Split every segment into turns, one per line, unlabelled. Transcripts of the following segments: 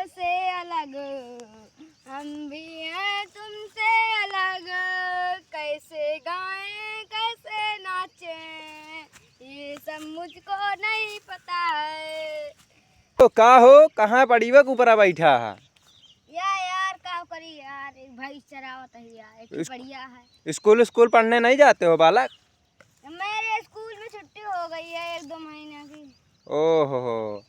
से अलग, हम भी हैं तुमसे अलग, कैसे गाएं कैसे नाचें ये सब मुझको नहीं पता है।
तो का हो कहाँ पड़ीवा ऊपरा बैठा है?
यार का करी यार, एक भाई चरावत है यार, एक बढ़िया है।
स्कूल पढ़ने नहीं जाते हो बालक?
मेरे स्कूल में छुट्टी हो गई है 1-2 महीने की।
ओहो,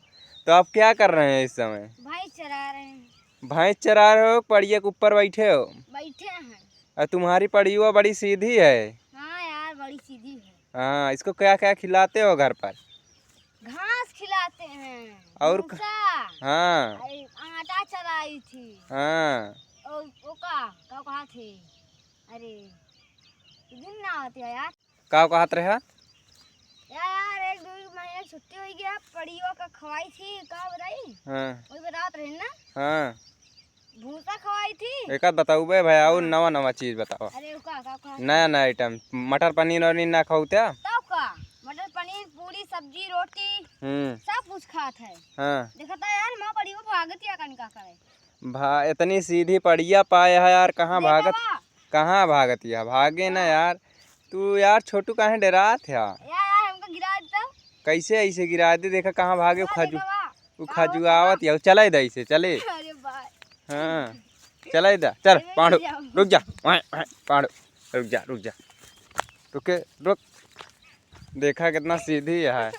तो आप क्या कर रहे हैं इस समय?
भाई चरा रहे हैं।
भैंस चरा रहे हो, पड़िया के ऊपर बैठे हो?
बैठे हैं।
और तुम्हारी पड़िया बड़ी सीधी है।
हाँ यार बड़ी सीधी है।
हाँ, इसको क्या क्या खिलाते हो घर पर?
घास खिलाते हैं
और
भूसा,
हाँ
आटा चलाई थी।
हाँ
ओ का कहा थे, अरे दिन ना आते यार।
का कहत रहे?
यार 1-2 महीने की छुट्टी हुई गया, पड़ियों का खवाई थी का बताई।
हाँ
वही बतात रहे ना।
हाँ,
भूसा खवाई थी।
एक बताऊ बे भैया, और
हाँ।
नवा चीज बताओ।
अरे का कहा
नया नया आइटम, मटर पनीर और ना खाऊ क्या?
तब का मटर पनीर पूरी सब्जी रोटी सब कुछ खात है।
हाँ
देखता यार माँ पड़ियों भागत या कन का करे।
इतनी सीधी पड़िया पाया है यार, कहाँ
देखा
भागत?
बा?
कहाँ भागत या भागे ना यार। तू यार छोटू कहाँ डरात है?
यार हमको गिरा देता।
कैसे ऐसे गिरा दे, देखा कहाँ भागे
देखा बा?
वो खजुआवत या चले दे ऐसे चले।
अरे भाई
हाँ चले दा, चल पाड़ो, रुक जा पाड़ो, रुक जा रुक। देखा कितना सीधी है।